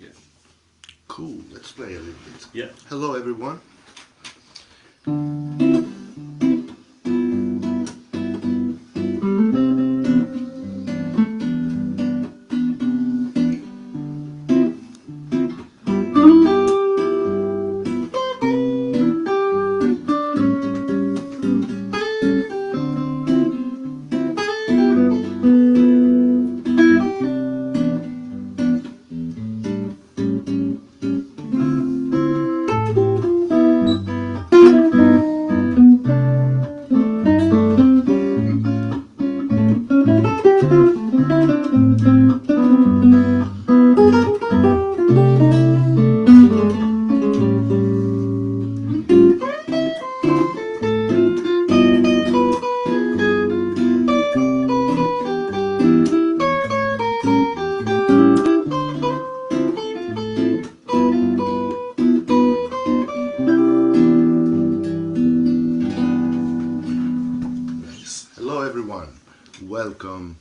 Yeah. Cool, let's play a little bit. Yeah. Hello everyone. Hello everyone, welcome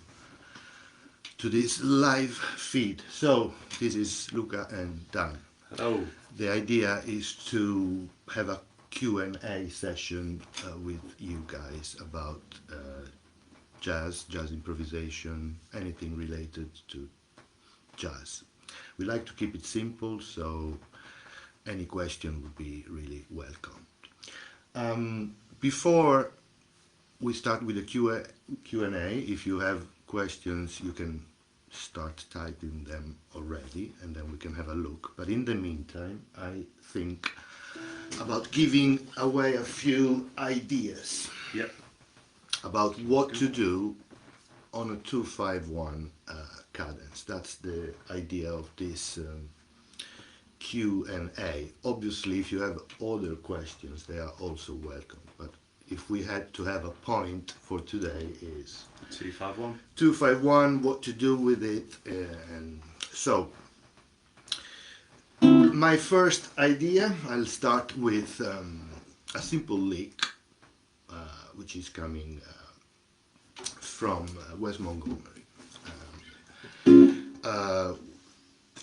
to this live feed. So this is Luca and Dan. Hello. The idea is to have a Q&A session with you guys about jazz improvisation, anything related to jazz. We like to keep it simple, so any question would be really welcome. Before we start with the Q&A, if you have questions, you can start typing them already, and then we can have a look. But in the meantime, I think about giving away a few ideas about what to do on a 2-5-1 cadence. That's the idea of this Q&A. Obviously, if you have other questions, they are also welcome. But if we had to have a point for today is 2-5-1. 2-5-1, what to do with it. And so, my first idea, I'll start with a simple lick, which is coming from West Montgomery.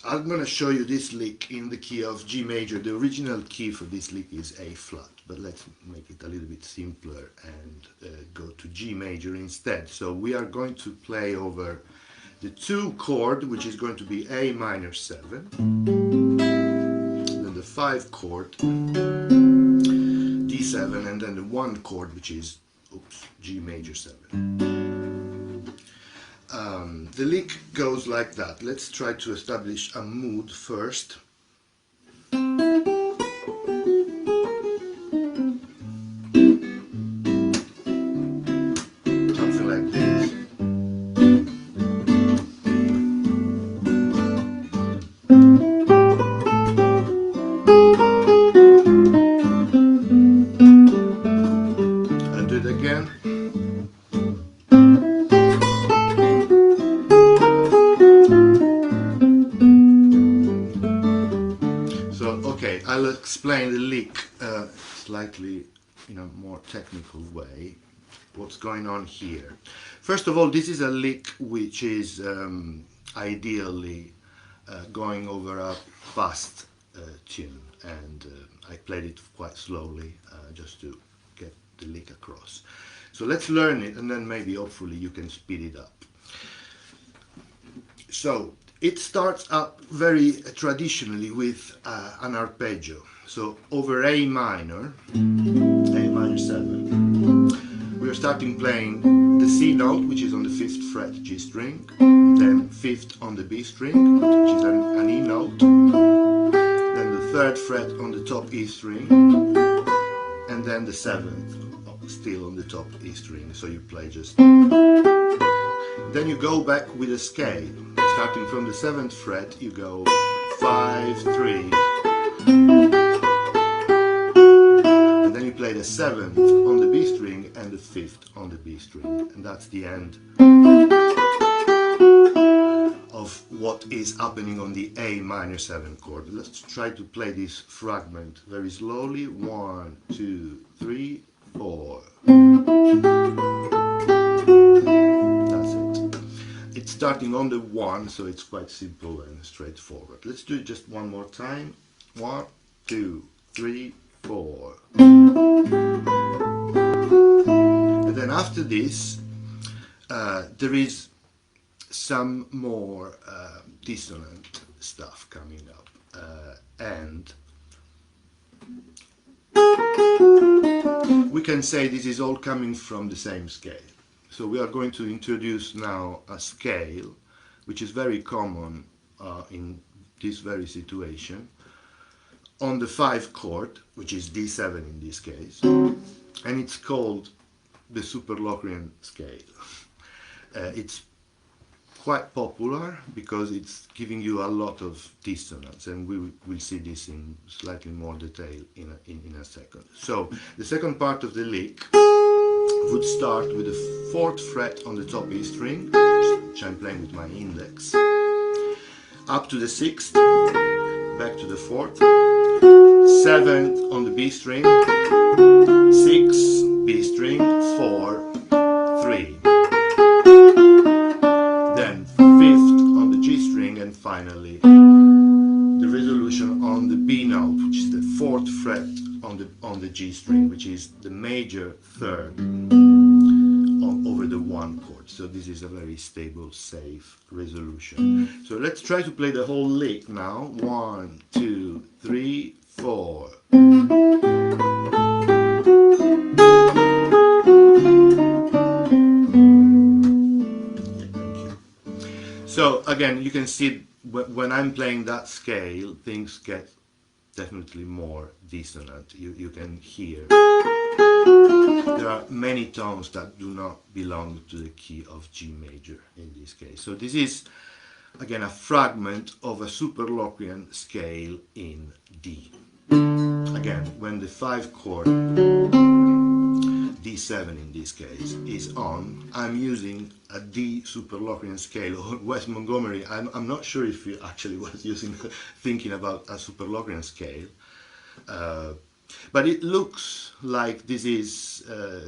I'm going to show you this lick in the key of G major. The original key for this lick is A flat, but let's make it a little bit simpler and go to G major instead. So we are going to play over the 2 chord, which is going to be A minor 7, then the 5 chord, D7, and then the 1 chord, which is G major 7. The lick goes like that. Let's try to establish a mood first. Something like this. And do it again. I'll explain the lick slightly in a more technical way. What's going on here? First of all, this is a lick which is ideally going over a fast tune, and I played it quite slowly just to get the lick across. So let's learn it, and then maybe hopefully you can speed it up. So it starts up very traditionally with an arpeggio. So over A minor 7, we are starting playing the C note, which is on the 5th fret G string, then 5th on the B string, which is an E note, then the 3rd fret on the top E string, and then the 7th still on the top E string. So you play just... Then you go back with a scale. Starting from the 7th fret, you go 5, 3, and then you play the 7th on the B string and the 5th on the B string, and that's the end of what is happening on the A minor 7 chord. Let's try to play this fragment very slowly. 1, 2, 3, 4. That's it. It it's starting on the 1, so it's quite simple and straightforward. Let's do it just one more time. 1, 2, 3, 4. And then after this, there is some more dissonant stuff coming up, and we can say this is all coming from the same scale. So we are going to introduce now a scale which is very common in this very situation, on the 5 chord, which is D7 in this case, and it's called the Superlocrian scale. It's quite popular because it's giving you a lot of dissonance, and we will see this in slightly more detail in a second. So the second part of the lick would start with the 4th fret on the top E string, which I'm playing with my index, up to the 6th, back to the 4th, 7th on the B string, 6, B string, 4, 3. Then 5th on the G string, and finally the resolution on the B note, which is the 4th fret on the G string, which is the major 3rd over the 1 chord. So this is a very stable, safe resolution. So let's try to play the whole lick now. 1, 2, 3, 4. So again, you can see when I'm playing that scale, things get definitely more dissonant. You can hear there are many tones that do not belong to the key of G major in this case. So this is again a fragment of a Superlocrian scale in D. Again, when the 5 chord D7 in this case is on, I'm using a D Superlocrian scale. Wes Montgomery, I'm not sure if he actually was thinking about a Superlocrian scale, but it looks like this is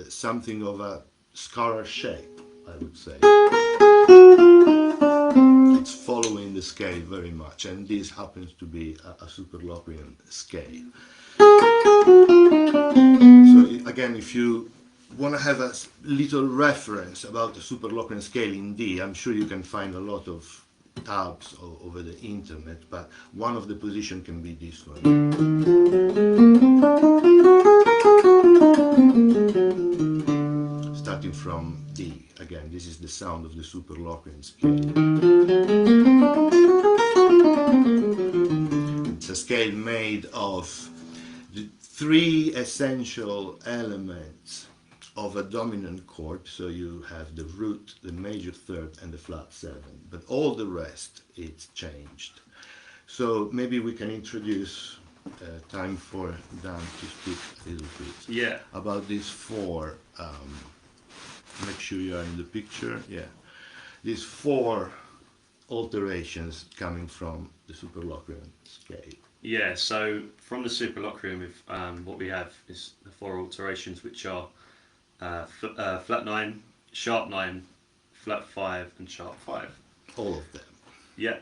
something of a scalar shape, I would say. It's following the scale very much, and this happens to be a Superlocrian scale. So again, if you want to have a little reference about the Superlocrian scale in D, I'm sure you can find a lot of tabs over the internet, but one of the positions can be this one. Starting from D. Again, this is the sound of the Superlocrian scale. It's a scale made of the 3 essential elements of a dominant chord. So you have the root, the major 3rd, and the flat 7, but all the rest is changed. So maybe we can introduce time for Dan to speak a little bit about these 4. Make sure you are in the picture. Yeah, these 4 alterations coming from the Superlocrian scale. Yeah, so from the Superlocrian, what we have is the 4 alterations, which are flat 9, sharp 9, flat 5, and sharp 5. All of them. Yeah,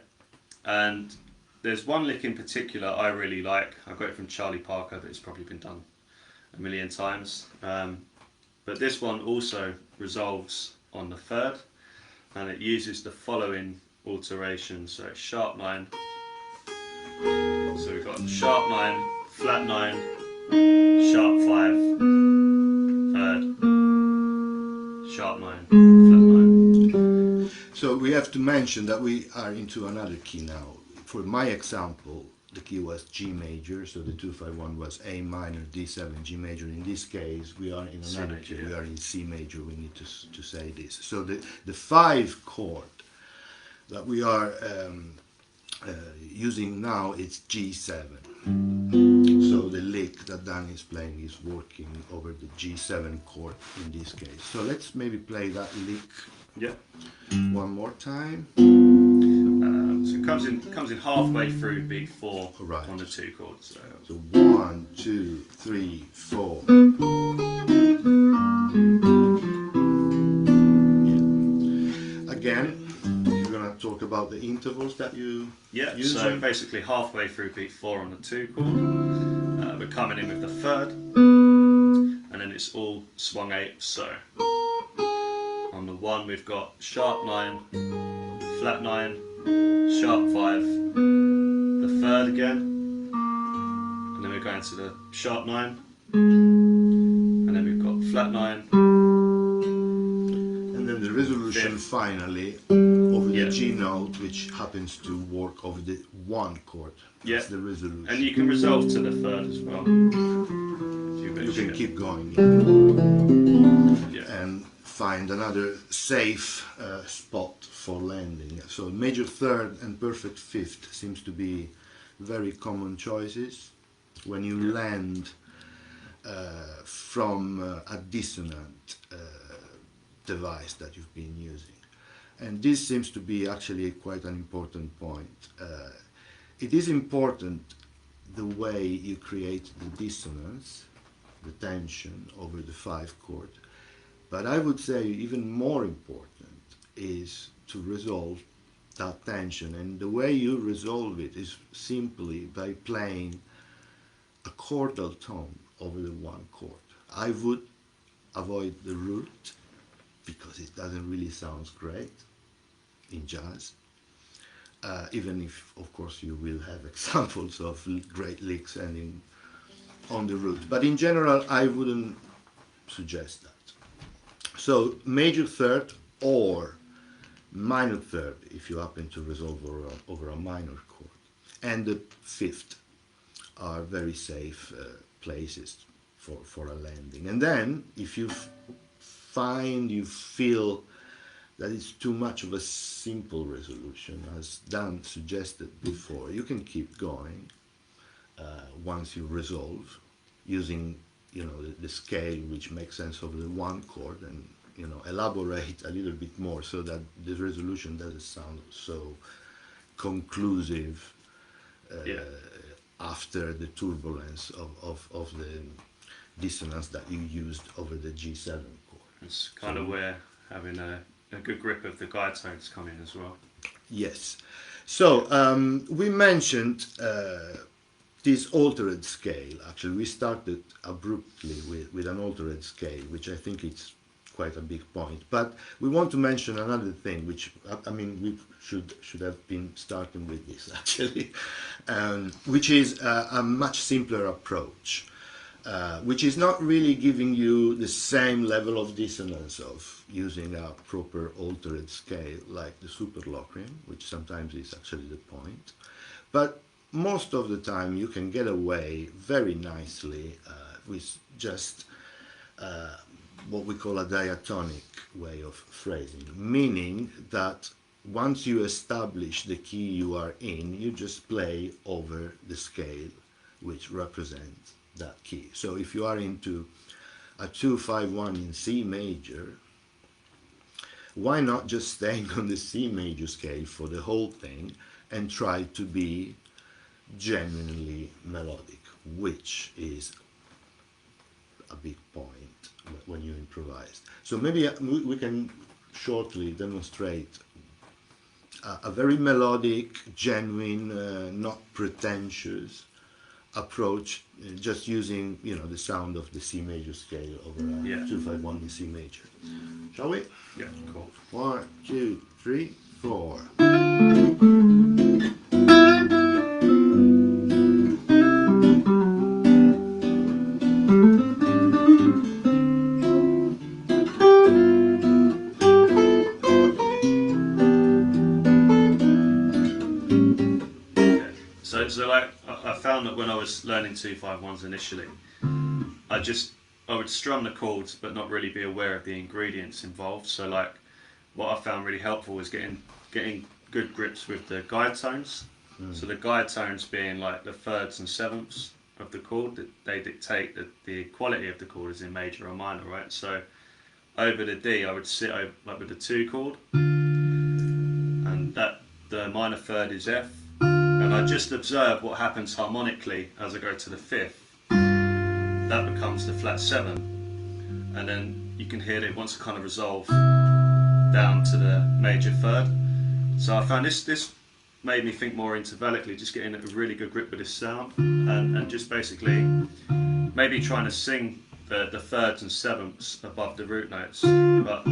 and there's one lick in particular I really like. I got it from Charlie Parker, but it's probably been done a million times. But this one also resolves on the 3rd, and it uses the following alterations. So it's sharp 9. So we've got sharp 9, flat 9, sharp 5, 3rd, sharp 9, flat 9. So we have to mention that we are into another key now. For my example, the key was G major, so the 251 was A minor, D7, G major. In this case, we are in another key. We are in C major. We need to say this. So the 5 chord that we are using now is G7. So the lick that Dan is playing is working over the G7 chord in this case. So let's maybe play that lick one more time. So it comes in halfway through beat 4 on the 2 chords. So 1, 2, 3, 4. Again, about the intervals that you Yeah, use? so basically halfway through beat 4 on the 2 chord, we're coming in with the 3rd, and then it's all swung 8th. So on the 1 we've got sharp 9, flat 9, sharp 5, the 3rd again, and then we're going to the sharp 9, and then we've got flat 9, and then the resolution 5th. Finally over the Yeah. G note, which happens to work over the 1 chord. That's Yeah. the resolution. And you can resolve to the 3rd as well. You can keep going. Yeah. And find another safe spot for landing. So major 3rd and perfect 5th seems to be very common choices when you land from a dissonant device that you've been using. And this seems to be actually quite an important point. It is important the way you create the dissonance, the tension over the 5 chord, but I would say even more important is to resolve that tension, and the way you resolve it is simply by playing a chordal tone over the 1 chord. I would avoid the root because it doesn't really sound great in jazz, even if of course you will have examples of great licks ending on the root, but in general I wouldn't suggest that. So major 3rd or minor 3rd if you happen to resolve over a minor chord, and the 5th are very safe places for a landing. And then if you you feel that it's too much of a simple resolution, as Dan suggested before, you can keep going once you resolve using the scale which makes sense of the 1 chord, and elaborate a little bit more so that the resolution doesn't sound so conclusive after the turbulence of the dissonance that you used over the G7 chord. It's kind of where having a good grip of the guide tones come in as well. Yes. So we mentioned this altered scale. Actually, we started abruptly with an altered scale, which I think it's quite a big point. But we want to mention another thing, which I mean we should have been starting with this actually, which is a much simpler approach. Which is not really giving you the same level of dissonance of using a proper altered scale like the Superlocrian, which sometimes is actually the point. But most of the time you can get away very nicely with just what we call a diatonic way of phrasing, meaning that once you establish the key you are in, you just play over the scale which represents that key. So if you are into a 2-5-1 in C major, why not just staying on the C major scale for the whole thing and try to be genuinely melodic, which is a big point when you improvise. So maybe we can shortly demonstrate a very melodic, genuine, not pretentious approach, just using the sound of the C major scale over a 2-5-1 in C major. Shall we? Yeah, cool. 1, 2, 3, 4. So like I found that when I was learning 2-5-1s initially, I would strum the chords but not really be aware of the ingredients involved. So like what I found really helpful was getting good grips with the guide tones. So the guide tones being like the 3rds and 7ths of the chord, that they dictate that the quality of the chord is in major or minor, right? So over the D I would sit over like with the 2 chord, and that the minor 3rd is F. And I just observe what happens harmonically as I go to the 5th. That becomes the flat 7, and then you can hear that it wants to kind of resolve down to the major 3rd. So I found this made me think more intervallically, just getting a really good grip with this sound, and just basically maybe trying to sing the thirds and sevenths above the root notes, but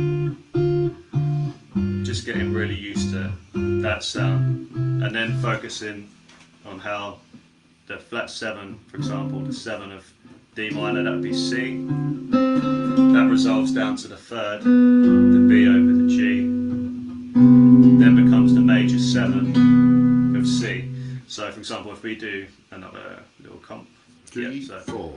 just getting really used to that sound, and then focusing on how the flat 7, for example, the 7 of D minor, that would be C, that resolves down to the third, the B over the G, then becomes the major 7 of C. So for example, if we do another little comp, 3, yeah, so 4.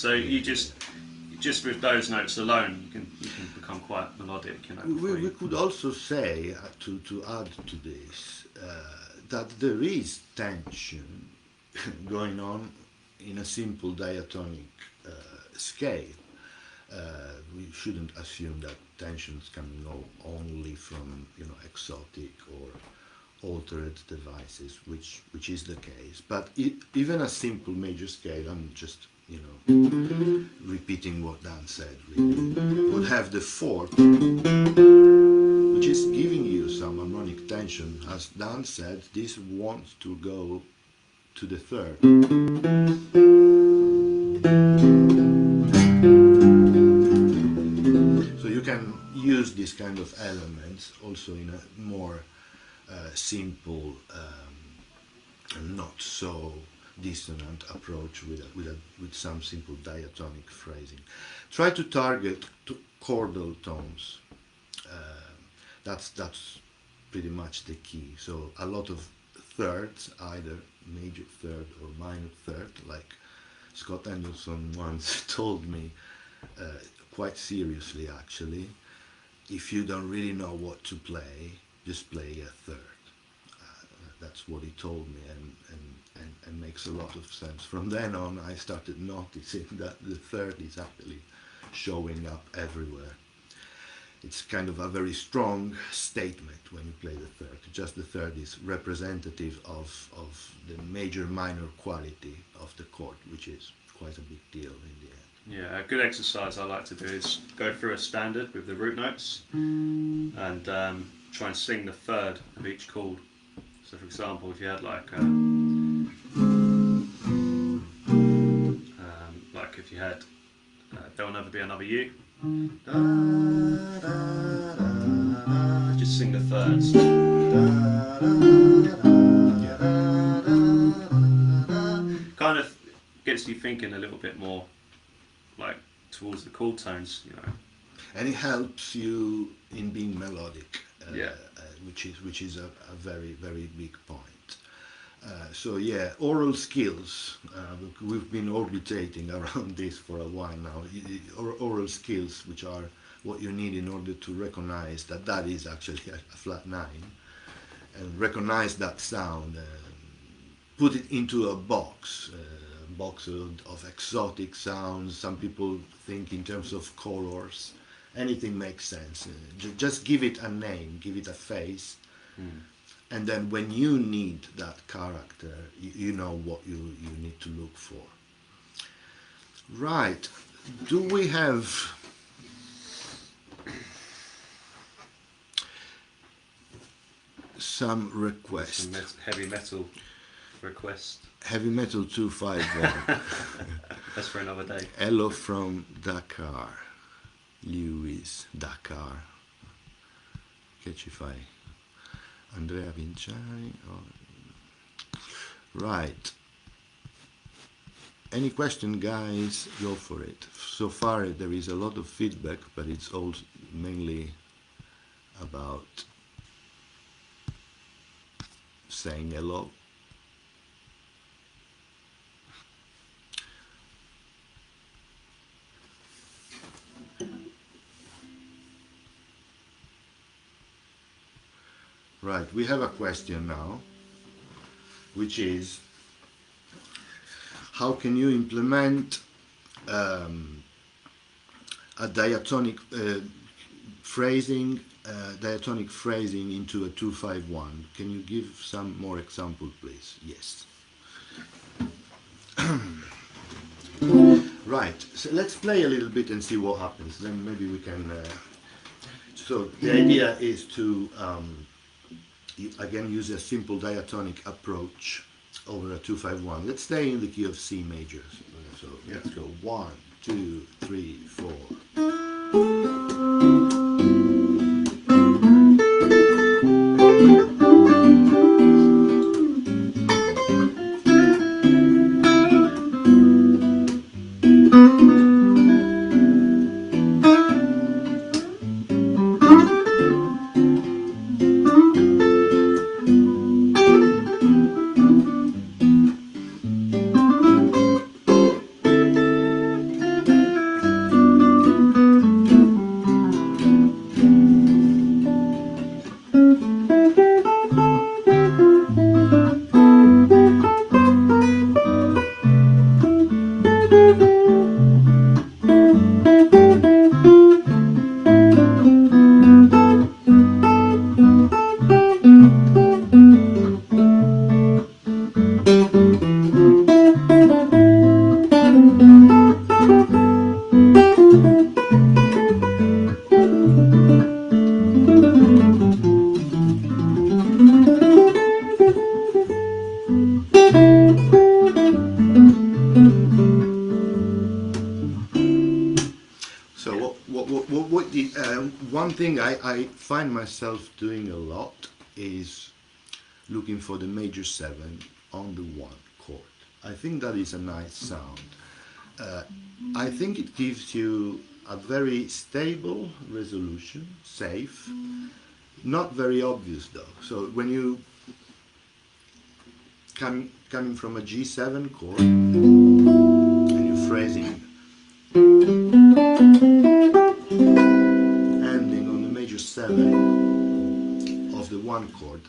so you just with those notes alone, you can become quite melodic. You know, We could also say, to add to this, that there is tension going on in a simple diatonic scale. We shouldn't assume that tensions can go only from exotic or altered devices, which is the case. But even a simple major scale, I'm just repeating what Dan said, really, would have the fourth, which is giving you some harmonic tension. As Dan said, this wants to go to the third. So you can use this kind of elements also in a more simple, not so dissonant approach with some simple diatonic phrasing. Try to target chordal tones. That's pretty much the key. So a lot of thirds, either major third or minor third, like Scott Anderson once told me, quite seriously actually, if you don't really know what to play, just play a third. That's what he told me, and makes a lot of sense. From then on, I started noticing that the third is actually showing up everywhere. It's kind of a very strong statement when you play the third. Just the third is representative of the major-minor quality of the chord, which is quite a big deal in the end. Yeah, a good exercise I like to do is go through a standard with the root notes and try and sing the third of each chord. So for example, if you had like if you had There'll Never Be Another You, just sing the thirds. Kind of gets you thinking a little bit more like towards the chord tones, And it helps you in being melodic, yeah. Which is a very, very big point. So yeah, oral skills. We've been orbitating around this for a while now. Oral skills, which are what you need in order to recognize that is actually a flat 9, and recognize that sound, put it into a box of exotic sounds. Some people think in terms of colors. Anything makes sense. Just give it a name, give it a face, and then when you need that character, you know what you need to look for. Right. Do we have some requests? Some heavy metal request. Heavy Metal 251. That's for another day. Hello from Dakar. Lewis, Dakar. Che ci fai? Andrea Vinciani. Oh. Right. Any question, guys? Go for it. So far there is a lot of feedback, but it's all mainly about saying hello. Right, we have a question now, which is, how can you implement a diatonic, phrasing, diatonic phrasing into a 2-5-1. Can you give some more example, please? Yes. Right, so let's play a little bit and see what happens. Then maybe we can. So the idea is to again use a simple diatonic approach over a 2-5-1. Let's stay in the key of C major. So let's go 1, 2, 3, 4. One thing I find myself doing a lot is looking for the major 7 on the 1 chord. I think that is a nice sound. I think it gives you a very stable resolution, safe, not very obvious though. So when you coming from a G7 chord and you're phrasing ending on the major 7 of the 1 chord,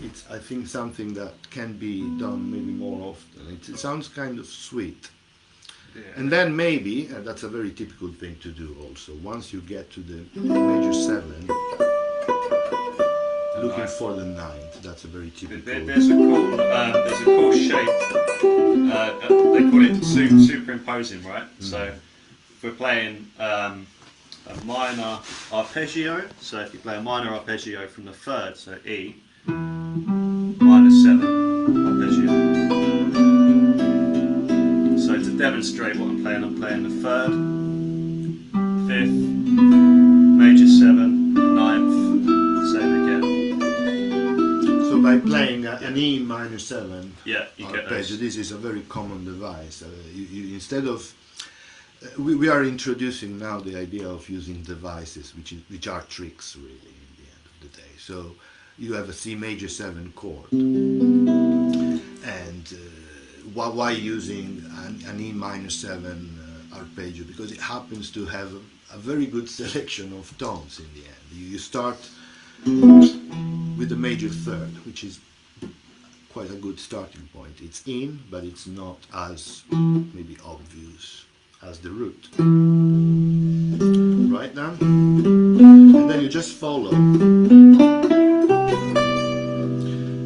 it's I think something that can be done maybe more often. It sounds kind of sweet. Yeah. And then maybe, and that's a very typical thing to do also, once you get to the major 7, looking for the 9th, that's a very typical... There's a cool shape, they call it superimposing, right? So if we're playing a minor arpeggio, so if you play a minor arpeggio from the 3rd, so E, minor 7 arpeggio. So to demonstrate what I'm playing the 3rd, 5th, major 7, 9th, same again. So by playing an E minor 7 yeah, you get arpeggio, this is a very common device. You instead of we are introducing now the idea of using devices which are tricks really in the end of the day. So you have a C major 7 chord, and why using an E minor 7 arpeggio? Because it happens to have a very good selection of tones in the end. You start with the major 3rd, which is quite a good starting point. It's in, but it's not as maybe obvious as the root. Right now? And then you just follow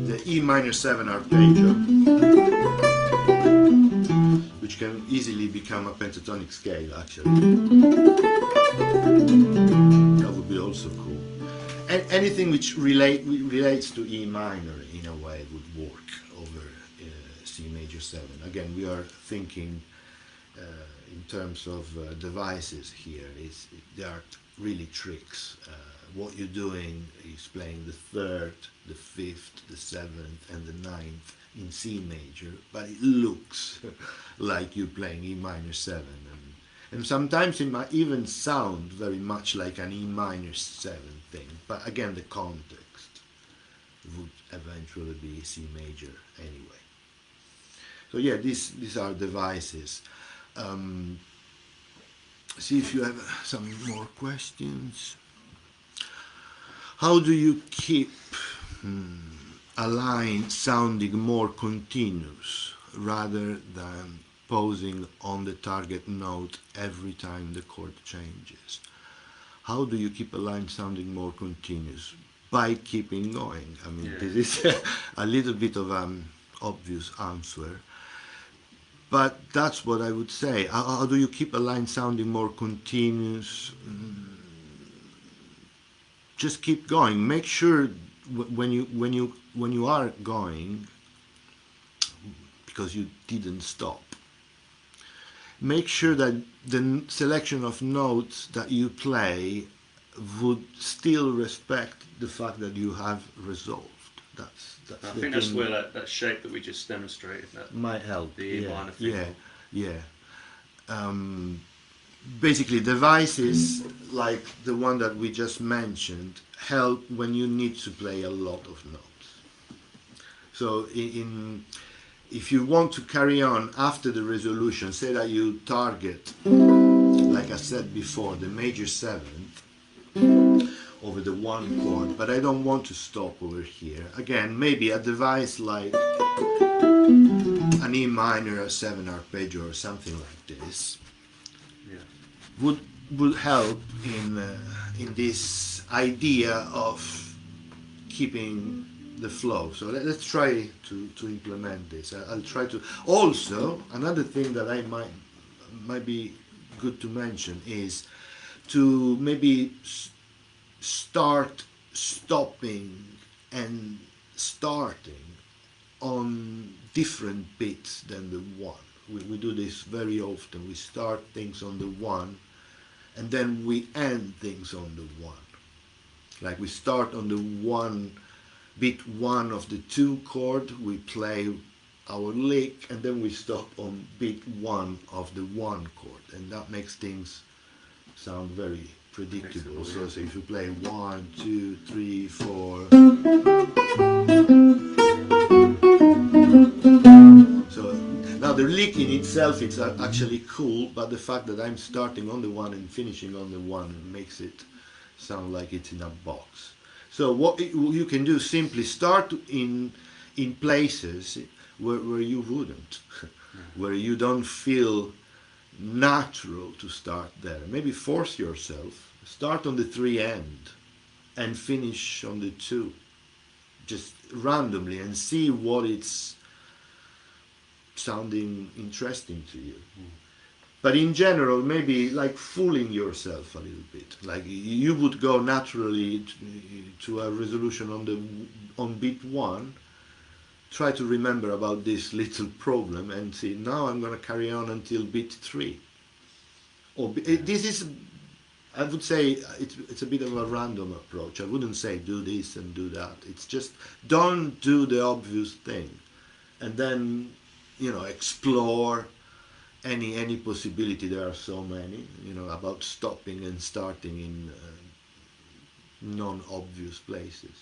the E minor 7 arpeggio, which can easily become a pentatonic scale actually. That would be also cool. And anything which relates to E minor in a way would work over C major 7. Again, we are thinking in terms of devices here. They are really tricks. What you're doing is playing the 3rd, the 5th, the 7th and the 9th in C major, but it looks like you're playing E minor 7, and sometimes it might even sound very much like an E minor 7 thing, but again the context would eventually be C major anyway. So yeah, these are devices. See if you have some more questions. How do you keep a line sounding more continuous rather than pausing on the target note every time the chord changes? how do you keep a line sounding more continuous? By keeping going. I mean, Yeah. this is a little bit of an obvious answer, but that's what I would say. How do you keep a line sounding more continuous? Just keep going. Make sure when you are going, because you didn't stop, make sure that the selection of notes that you play would still respect the fact that you have resolved. That's I the think that's thing. where that shape that we just demonstrated, that Might help. the E Yeah, minor thing. yeah. Basically, devices like the one that we just mentioned help when you need to play a lot of notes. So if you want to carry on after the resolution, say that you target, like I said before, the major seventh over the one chord, but I don't want to stop over here. Again, maybe a device like an E minor, a 7 arpeggio or something like this Yeah. would help in this idea of keeping the flow. So let's try to implement this. I'll try to. Also, another thing that I might be good to mention is to maybe start stopping and starting on different beats than the one. We do this very often. We start things on the one and then we end things on the one. Like we start on the one, beat one of the 2 chord, we play our lick, and then we stop on beat 1 of the 1 chord, and that makes things sound very predictable. So if you play 1, 2, 3, 4. So now the lick in itself is actually cool, but the fact that I'm starting on the 1 and finishing on the 1 makes it sound like it's in a box. So what you can do, simply start in places where you wouldn't, where you don't feel natural to start there. Maybe force yourself, start on the 3 end and finish on the 2, just randomly, and see what it's sounding interesting to you. But in general, maybe like fooling yourself a little bit. Like you would go naturally to a resolution on beat 1. Try to remember about this little problem and see, now I'm going to carry on until beat 3. Or this is, I would say, it's a bit of a random approach. I wouldn't say do this and do that. It's just don't do the obvious thing, and then explore any possibility. There are so many, about stopping and starting in non-obvious places.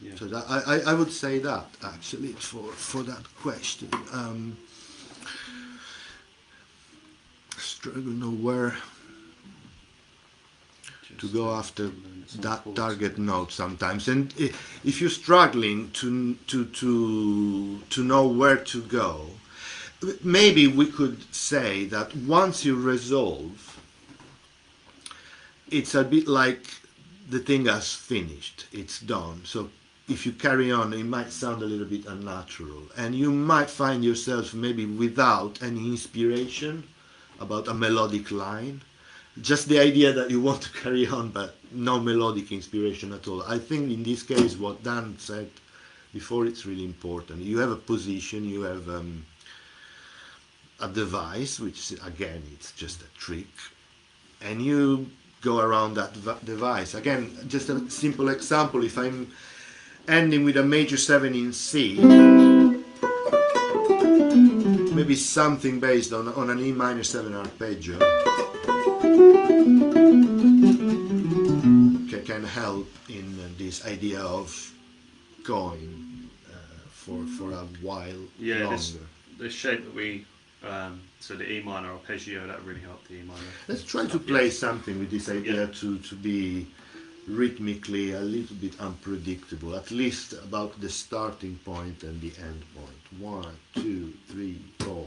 Yeah. So that, I would say that actually for that question. Struggle to know where to go after that target note sometimes, and if you're struggling to know where to go, maybe we could say that once you resolve, it's a bit like the thing has finished, it's done. So if you carry on, it might sound a little bit unnatural, and you might find yourself maybe without any inspiration about a melodic line. Just the idea that you want to carry on, but no melodic inspiration at all. I think in this case, what Dan said before, it's really important. You have a position, you have a device, which again, it's just a trick, and you go around that device. Again, just a simple example, if I'm ending with a major 7 in C, maybe something based on an E minor 7 arpeggio can help in this idea of going for a while longer. This shape that we, so the E minor arpeggio, that really helped the E minor. Let's try to play something with this idea to be rhythmically a little bit unpredictable, at least about the starting point and the end point. 1, 2, 3, 4.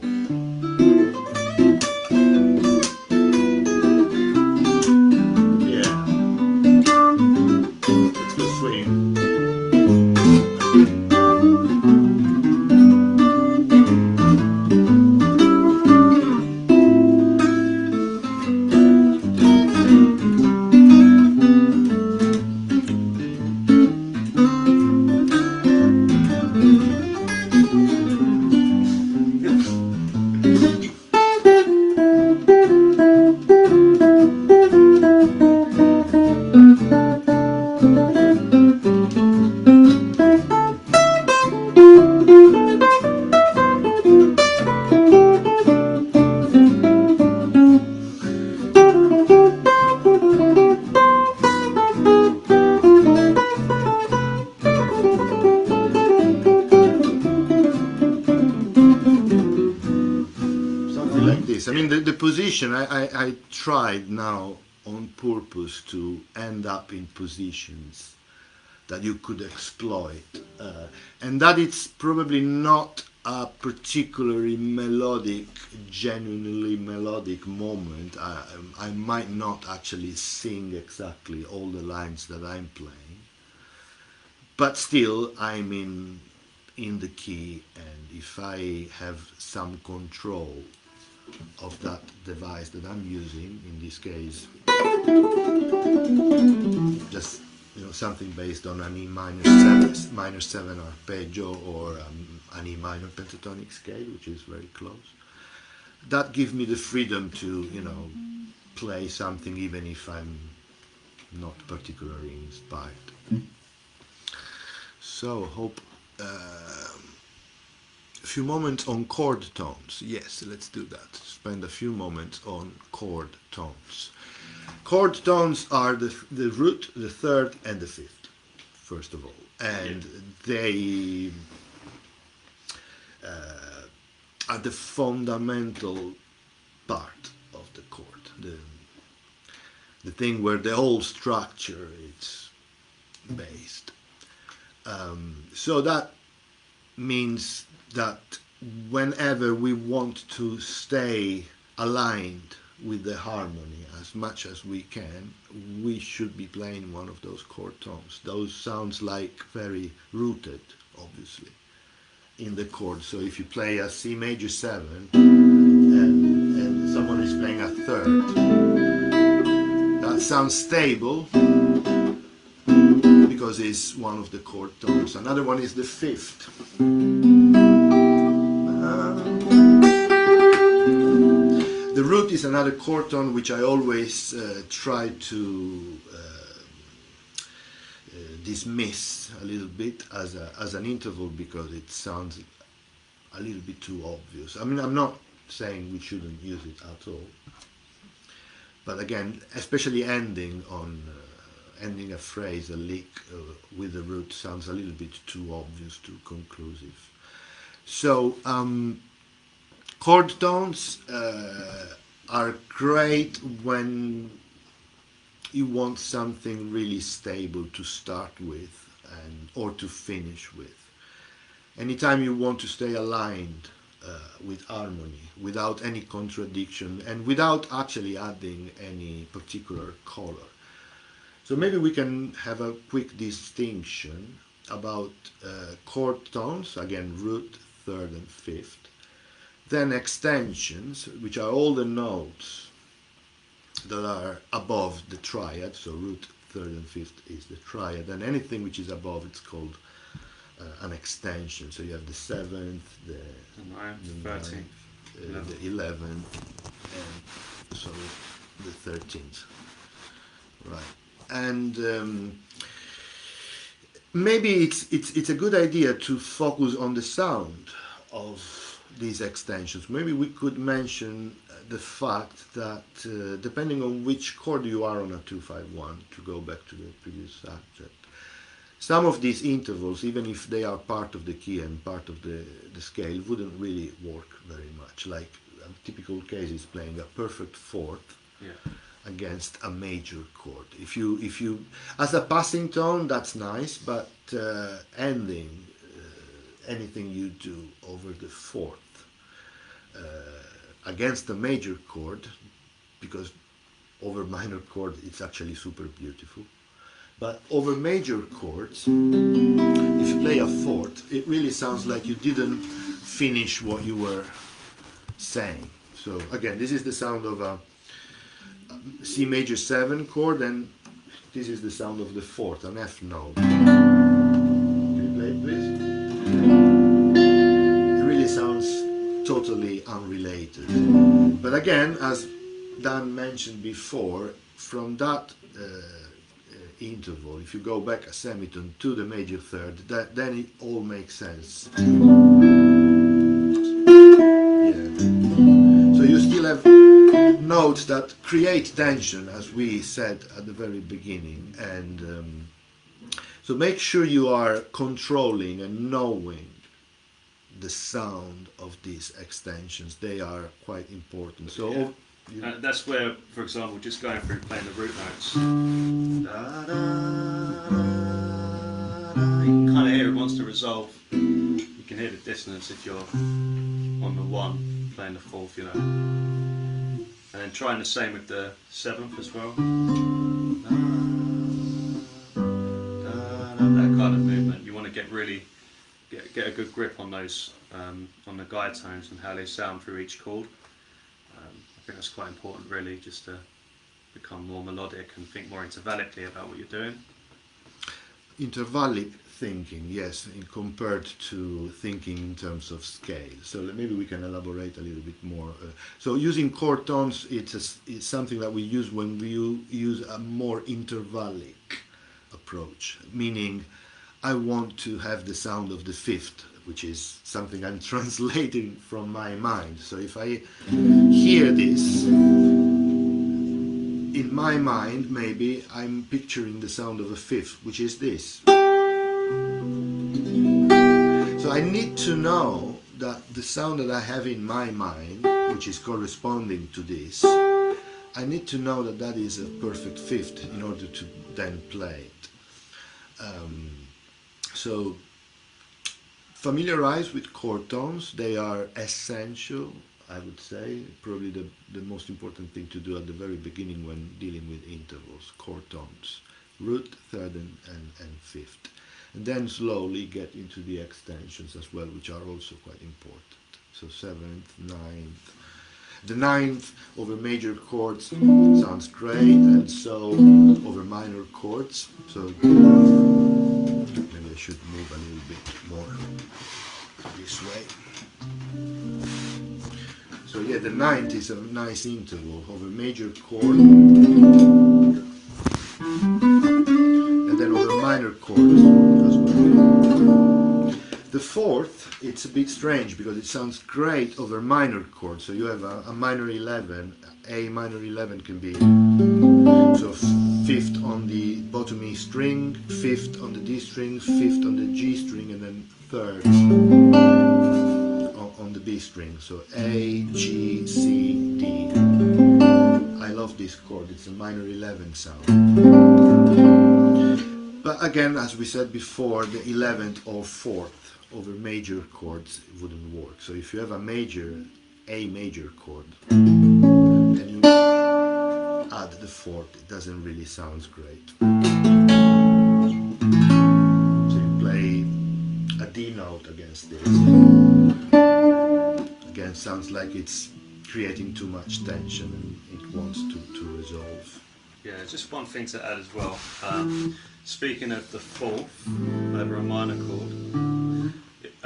mean, the position, I tried now on purpose to end up in positions that you could exploit. And that it's probably not a particularly melodic, genuinely melodic moment. I might not actually sing exactly all the lines that I'm playing, but still I'm in the key, and if I have some control of that device that I'm using, in this case just something based on an E minor 7 arpeggio, or an E minor pentatonic scale, which is very close, that gives me the freedom to play something even if I'm not particularly inspired. So hope a few moments on chord tones. Yes, let's do that. Spend a few moments on chord tones. Chord tones are the root, the third, and the fifth, first of all. And they are the fundamental part of the chord. The thing where the whole structure is based. So that means that whenever we want to stay aligned with the harmony as much as we can, we should be playing one of those chord tones. Those sounds like very rooted, obviously, in the chord. So if you play a C major 7 and someone is playing a third, that sounds stable because it's one of the chord tones. Another one is the fifth. The root is another chord tone which I always try to dismiss a little bit as an interval, because it sounds a little bit too obvious. I mean, I'm not saying we shouldn't use it at all, but again, especially ending a phrase, a lick with the root sounds a little bit too obvious, too conclusive. So chord tones are great when you want something really stable to start with or to finish with. Anytime you want to stay aligned with harmony, without any contradiction, and without actually adding any particular color. So maybe we can have a quick distinction about chord tones, again root, third and fifth. Then extensions, which are all the notes that are above the triad, so root, third and fifth is the triad, and anything which is above, it's called an extension. So you have the 7th, the 9th, 13th, the 11th, and so the 13th. Right. And maybe it's a good idea to focus on the sound of these extensions. Maybe we could mention the fact that depending on which chord you are on a 2-5-1, to go back to the previous subject, some of these intervals, even if they are part of the key and part of the scale, wouldn't really work very much. Like a typical case is playing a perfect fourth against a major chord. If you as a passing tone, that's nice, but ending anything you do over the fourth against a major chord, because over minor chord it's actually super beautiful, but over major chords, if you play a fourth, it really sounds like you didn't finish what you were saying. So again, this is the sound of a C major 7 chord, and this is the sound of the fourth, an F note. Can you play it, please? It really sounds totally unrelated. But again, as Dan mentioned before, from that interval, if you go back a semitone to the major third, then it all makes sense. So you still have notes that create tension, as we said at the very beginning, and so make sure you are controlling and knowing the sound of these extensions. They are quite important. So that's where, for example, just going through playing the root notes, da, da, da, da, you can kind of hear it wants to resolve. You can hear the dissonance if you're on the 1 playing the 4th, you know. And then trying the same with the 7th as well. That kind of movement. You want to get really get a good grip on those on the guide tones and how they sound through each chord. I think that's quite important, really, just to become more melodic and think more intervallically about what you're doing. Intervallic thinking, yes, compared to thinking in terms of scale. So maybe we can elaborate a little bit more. So using chord tones, it's something that we use when we use a more intervallic approach, meaning I want to have the sound of the 5th, which is something I'm translating from my mind. So if I hear this, in my mind, maybe I'm picturing the sound of a 5th, which is this. So I need to know that the sound that I have in my mind, which is corresponding to this, I need to know that that is a perfect 5th in order to then play it. So familiarize with chord tones. They are essential, I would say, probably the most important thing to do at the very beginning when dealing with intervals, chord tones, root, 3rd and 5th. And then slowly get into the extensions as well, which are also quite important. So 7th, 9th. The 9th over major chords sounds great, and so over minor chords. So maybe I should move a little bit more this way. So yeah, the 9th is a nice interval over major chord, and then over minor chords as well. The 4th, it's a bit strange because it sounds great over minor chords. So you have a minor 11, A minor 11 can be so 5th on the bottom E string, 5th on the D string, 5th on the G string, and then 3rd on the B string. So A, G, C, D. I love this chord, it's a minor 11 sound. But again, as we said before, the 11th or 4th over major chords wouldn't work. So if you have a major chord and you add the 4th, it doesn't really sound great. So you play a D note against this. Again, sounds like it's creating too much tension and it wants to resolve. Yeah, just one thing to add as well. Speaking of the 4th over a minor chord,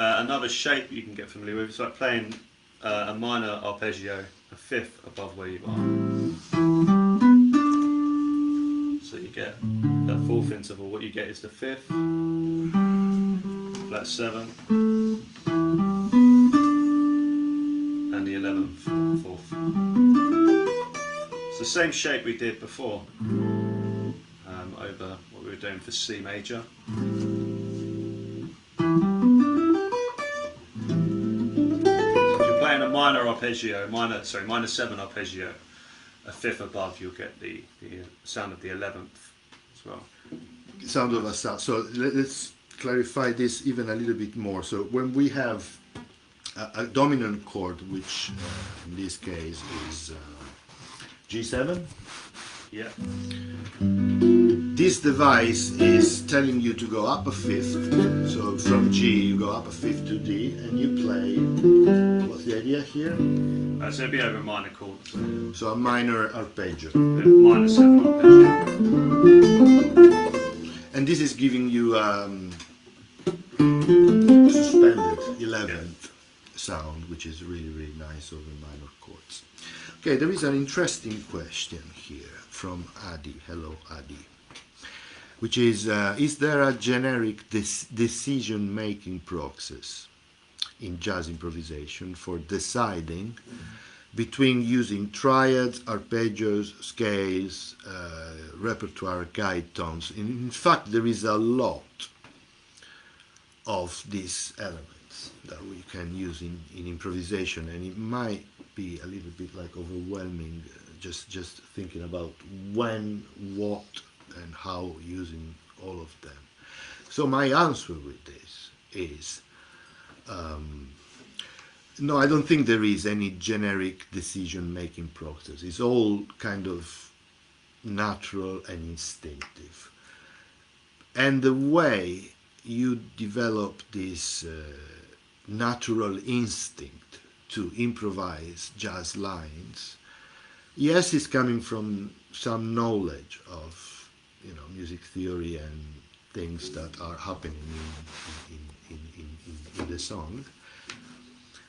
another shape you can get familiar with is like playing a minor arpeggio a 5th above where you are. So you get that 4th interval. What you get is the 5th, flat 7th, and the 11th, 4th. It's the same shape we did before over what we were doing for C major. A minor arpeggio, minor 7 arpeggio, a 5th above, you'll get the sound of the 11th as well. Sound of a sound. So let's clarify this even a little bit more. So when we have a dominant chord, which in this case is G7, yeah. This device is telling you to go up a 5th. So from G you go up a 5th to D, and you play. What's the idea here? So it'd be over a minor chord. So a minor arpeggio. Minor 7 arpeggio. And this is giving you suspended 11th sound, which is really, really nice over minor chords. Okay, there is an interesting question here from Adi. Hello, Adi. Which is there a generic decision-making process in jazz improvisation for deciding between using triads, arpeggios, scales, repertoire guide tones? In fact, there is a lot of these elements. techniques that we can use in improvisation, and it might be a little bit like overwhelming just thinking about when, what, and how using all of them. So my answer with this is no, I don't think there is any generic decision-making process. It's all kind of natural and instinctive. And the way you develop this natural instinct to improvise jazz lines, yes, it's coming from some knowledge of, you know, music theory and things that are happening in the song.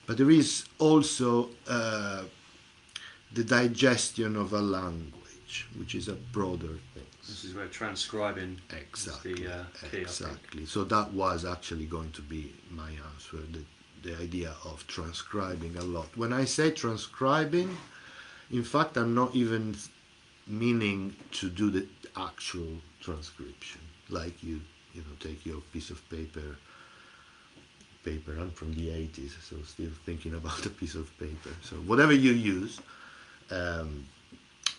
But there is also the digestion of a language, which is a broader thing. This is where transcribing Exactly, is the key, exactly. So that was actually going to be my answer, the idea of transcribing a lot. When I say transcribing, in fact, I'm not even meaning to do the actual transcription, like you know, take your piece of paper. I'm from the 80s, so still thinking about a piece of paper. So whatever you use,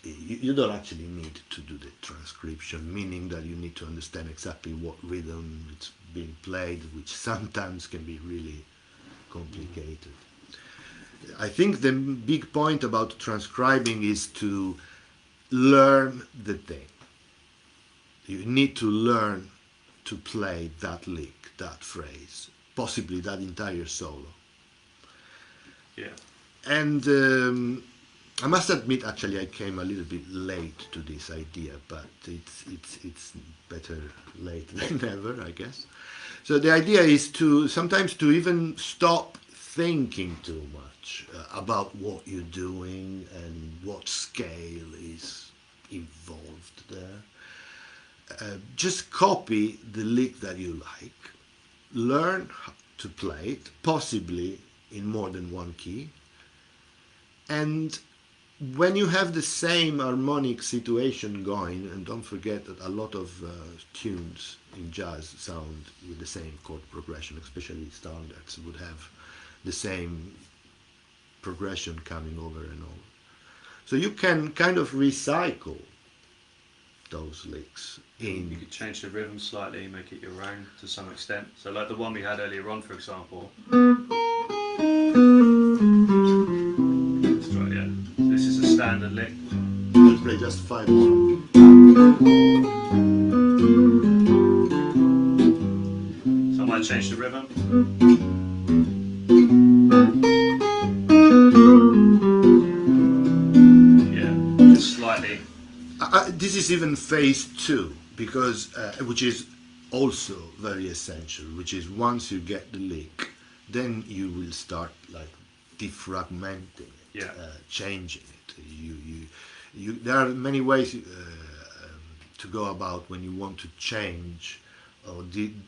you don't actually need to do the transcription, meaning that you need to understand exactly what rhythm it's being played, which sometimes can be really complicated. I think the big point about transcribing is to learn the thing. You need to learn to play that lick, that phrase, possibly that entire solo. Yeah. And I must admit, actually, I came a little bit late to this idea, but it's better late than never, I guess. So the idea is to sometimes to even stop thinking too much about what you're doing and what scale is involved there. Just copy the lick that you like, learn to play it, possibly in more than one key, and when you have the same harmonic situation going, and don't forget that a lot of tunes in jazz sound with the same chord progression, especially standards would have the same progression coming over and over. So you can kind of recycle those licks in. You could change the rhythm slightly, make it your own to some extent. So like the one we had earlier on, for example. That's right, yeah. This is a standard lick. Let's play just 5 more. So I might change the rhythm. Yeah, just slightly. This is even phase 2, because which is also very essential, which is once you get the lick, then you will start like defragmenting it, changing it. There are many ways to go about when you want to change or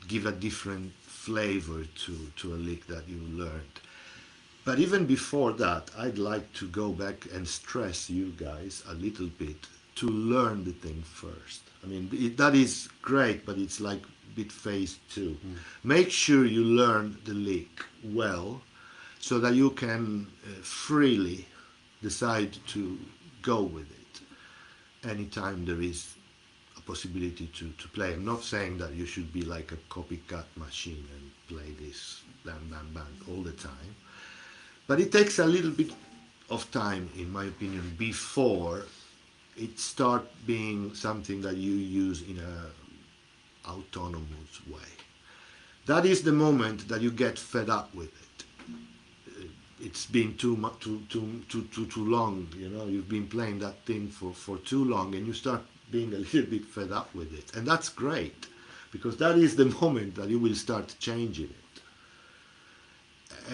give a different flavor to a lick that you learned. But even before that, I'd like to go back and stress you guys a little bit to learn the thing first. I mean, that is great, but it's like bit phase 2. Make sure you learn the lick well, so that you can freely decide to go with it anytime there is a possibility to play. I'm not saying that you should be like a copycat machine and play this bang, bang, bang all the time. But it takes a little bit of time, in my opinion, before it starts being something that you use in a autonomous way. That is the moment that you get fed up with it. It's been too long, you know. You've been playing that thing for too long, and you start being a little bit fed up with it, and that's great, because that is the moment that you will start changing it.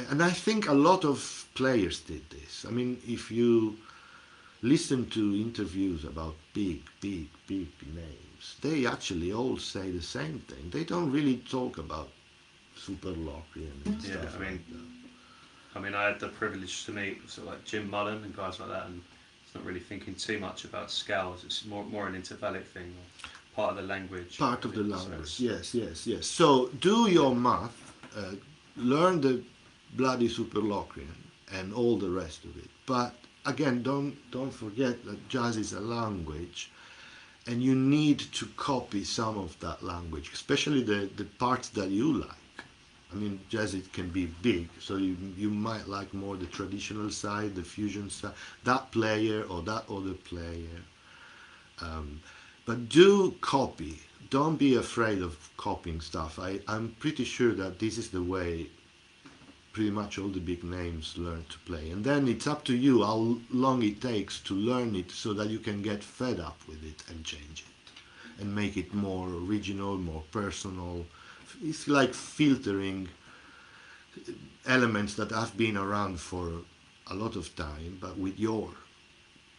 And I think a lot of players did this. I mean, if you listen to interviews about big names, they actually all say the same thing. They don't really talk about super Locrian and stuff like that. I mean, I had the privilege to meet sort of like Jim Mullen and guys like that, and it's not really thinking too much about scales. It's more an intervallic thing, or part of the language. Part of the language, yes. So do your math. learn the bloody Superlocrian and all the rest of it. But again, don't forget that jazz is a language, and you need to copy some of that language, especially the parts that you like. I mean, jazz, it can be big, so you might like more the traditional side, the fusion side, that player or that other player. But do copy. Don't be afraid of copying stuff. I'm pretty sure that this is the way pretty much all the big names learn to play. And then it's up to you how long it takes to learn it so that you can get fed up with it and change it and make it more original, more personal. It's like filtering elements that have been around for a lot of time, but with your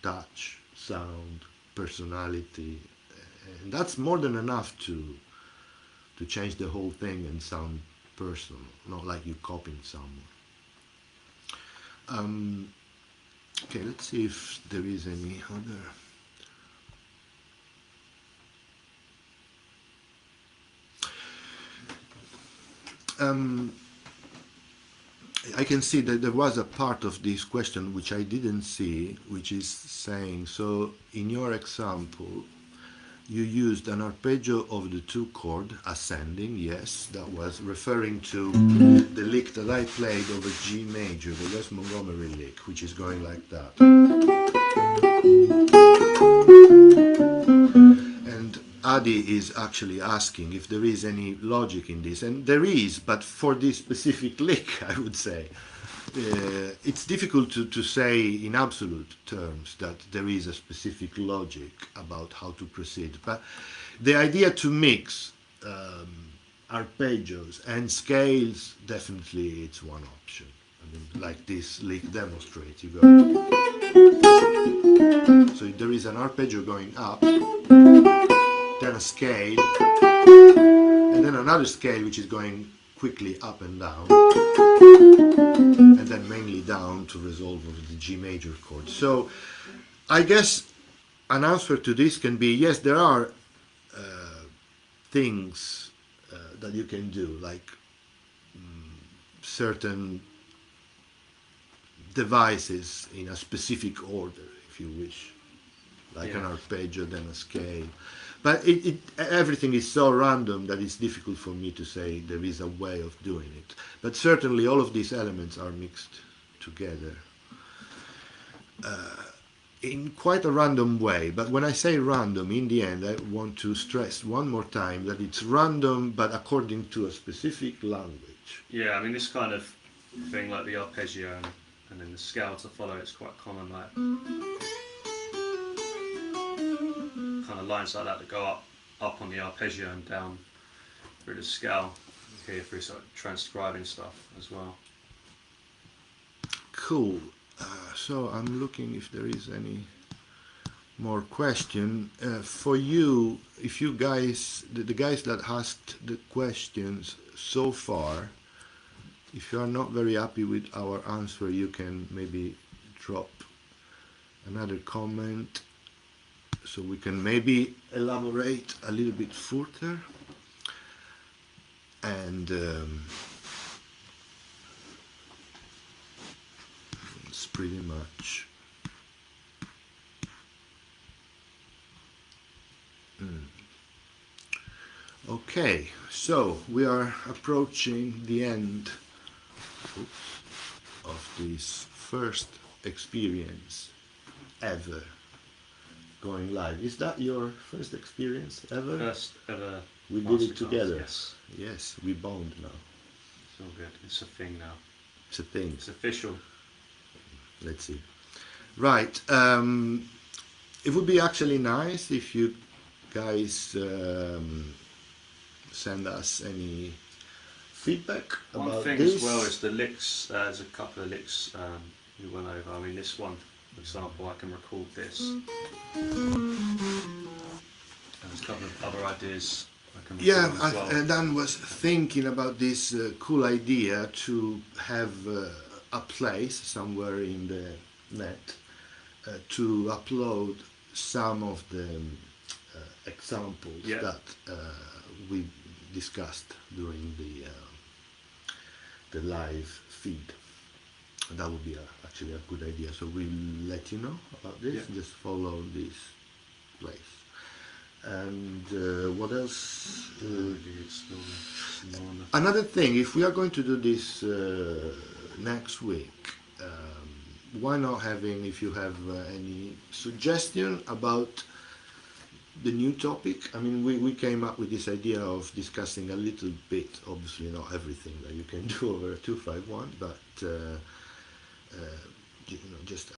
touch, sound, personality, and that's more than enough to change the whole thing and sound personal, not like you copying someone. Okay, let's see if there is any other. I can see that there was a part of this question which I didn't see, which is saying, so in your example, you used an arpeggio of the 2-chord ascending, yes, that was referring to the lick that I played over G major, the West Montgomery lick, which is going like that. And Adi is actually asking if there is any logic in this, and there is, but for this specific lick, I would say. It's difficult to say in absolute terms that there is a specific logic about how to proceed, but the idea to mix arpeggios and scales, definitely it's one option. I mean, like this lick demonstrates, you go. So there is an arpeggio going up, then a scale, and then another scale which is going quickly up and down, and then mainly down to resolve over the G major chord. So I guess an answer to this can be yes, there are things that you can do, like certain devices in a specific order, if you wish, like an arpeggio, then a scale. But everything is so random that it's difficult for me to say there is a way of doing it. But certainly all of these elements are mixed together in quite a random way. But when I say random, in the end, I want to stress one more time that it's random, but according to a specific language. Yeah, I mean, this kind of thing, like the arpeggio and then the scale to follow, it's quite common, like kind of lines like that go up on the arpeggio and down through the scale, here through sort of transcribing stuff as well. Cool. So I'm looking if there is any more question for you. If you guys, the guys that asked the questions so far, if you are not very happy with our answer, you can maybe drop another comment so we can maybe elaborate a little bit further. And it's pretty much okay. So we are approaching the end of this first experience ever going live. Is that your first experience ever? First ever. We did it together. Yes. Yes, we bond now. It's all good. It's a thing now. It's a thing. It's official. Let's see. Right. It would be actually nice if you guys send us any feedback about this. One thing as well is the licks. There's a couple of licks we went over. I mean, this one, for example, I can record this. And there's a couple of other ideas I can record as well. And Dan was thinking about this cool idea to have a place somewhere in the net to upload some of the examples that we discussed during the live feed. That would be actually a good idea. So we'll let you know about this. Yeah. Just follow this place. And what else? Another thing, if we are going to do this next week, why not having, if you have any suggestion about the new topic? I mean, we came up with this idea of discussing a little bit, obviously not everything that you can do over a 251, but you know, just